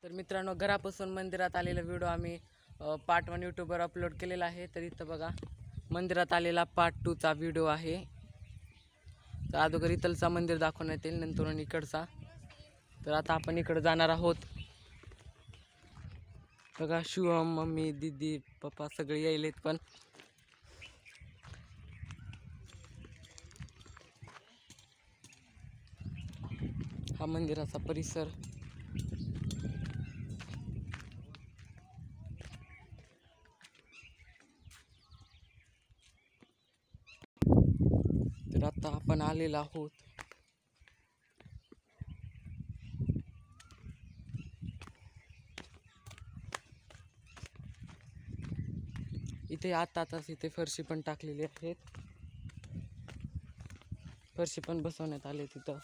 तर मित्रांनो, घरापासून मंदिरात आलेला व्हिडिओ आम्ही पार्ट 1 यूट्यूबवर अपलोड केलेला आहे. तर इथं बघा मंदिरात आलेला पार्ट 2चा व्हिडिओ आहे. तर अगोदर इथलचा मंदिर दाखवण्यात येईल, नंतर इकडचा. तर आता आपण इकडे जाणार आहोत. बघा शिवम, मम्मी, दीदी, पप्पा सगळे यायलेत. पण हा मंदिराचा परिसर. तर आता आपण आलेलो आहोत. इथे आताच इथे फरशी पण टाकलेली आहेत. फरशी पण बसवण्यात आले तिथं.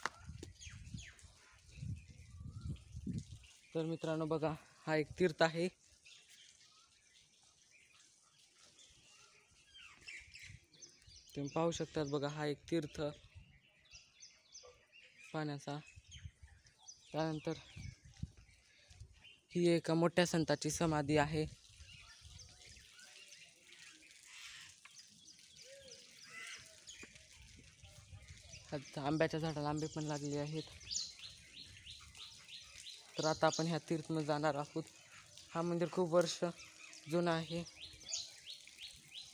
तर मित्रांनो बघा, हा एक तीर्थ आहे. तुम्ही पाहू शकतात. बघा हा एक तीर्थ पाण्याचा. त्यानंतर ही एका मोठ्या संताची समाधी आहे. आंब्याच्या झाडाला आंबे पण लागले आहेत. तर आता आपण ह्या तीर्थमध्ये जाणार आहोत. हा मंदिर खूप वर्ष जुना आहे.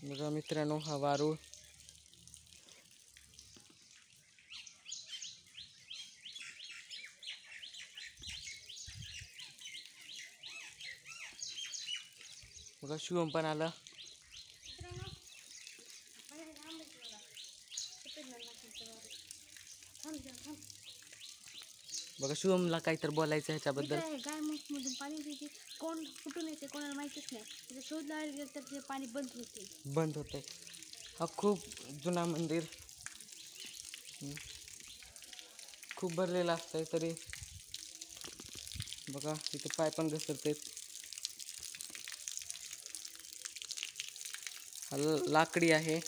बघा मित्रांनो, हा वारूळ. बघा शिवम पण आला. बघा शिवमला काहीतरी बोलायचं ह्याच्याबद्दल. गाय मधून पाणी येते, कोण कुठून येते कोणाला माहितीच नाही. त्याचा शोध लावायला गेलं तर ते पाणी बंद होते. हा खूप जुना मंदिर. खूप भरलेला असतंय. तरी बघा इथे पाय पण घसरते. हा लाकडी आहे.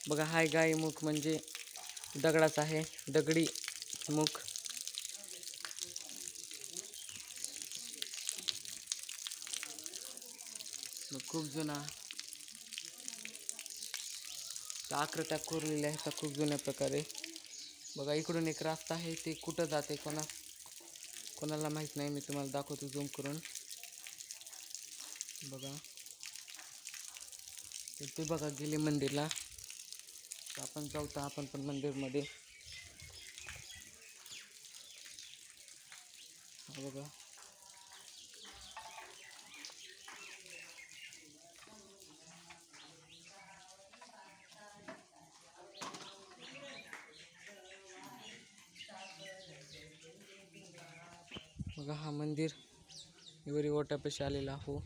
बघा हाय गाय मुख म्हणजे दगडाच आहे, दगडी मुख. खूप जुना आकृत्या कोरलेल्या आहेत खूप जुन्या प्रकारे. बघा इकडून एक रास्ता आहे. ते कुठं जाते कोणाला माहित नाही. मी तुम्हाला दाखवतो झूम करून. बघा ते बघा गेले मंदिरला. आपण जाऊ तर आपण पण मंदिरमध्ये. बघा बघा हा मंदिर वरी ओटापाशी आलेला हो.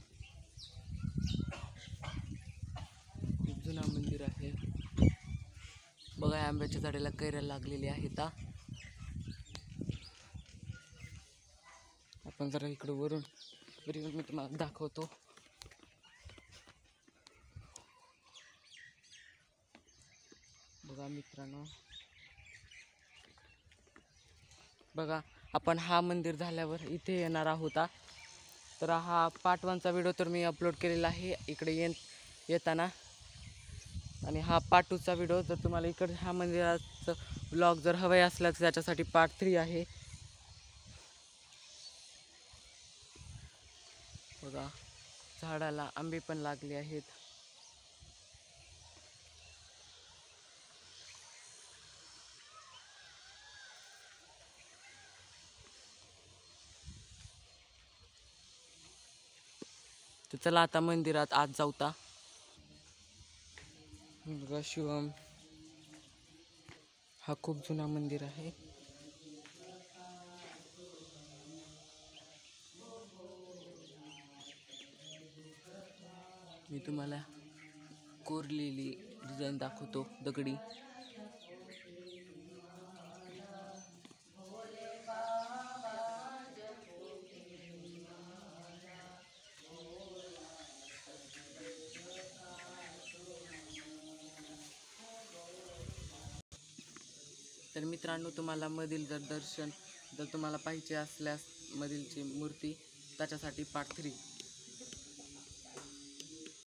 खूप जुना मंदिर आहे. बघा आंब्याच्या झाडाला कैऱ्या लागलेली आहेत. आपण जरा इकडे वरून मी तुम्हाला दाखवतो. बघा मित्रांनो, बघा आपण हा मंदिर झाल्यावर इथे येणार आहोत. तर हा पार्ट 1चा व्हिडिओ तर मी अपलोड केलेला आहे इकडे येताना. आणि हा पार्ट 2चा व्हिडिओ जर तुम्हाला इकडे ह्या मंदिराचं ब्लॉग जर हवे असल्यास त्याच्यासाठी पार्ट 3 आहे. बघा झाडाला आंबे पण लागले आहेत. तर चला आता मंदिरात आत जाऊता. बघा शिवम, हा खूप जुना मंदिर आहे. मी तुम्हाला कोरलेली डिझाईन दाखवतो दगडी. तर तर मित्रांनो, तुम्हाला मधील जर तुम्हाला पाहिजे असल्यास मधीलची मूर्ती, त्याच्यासाठी पार्ट 3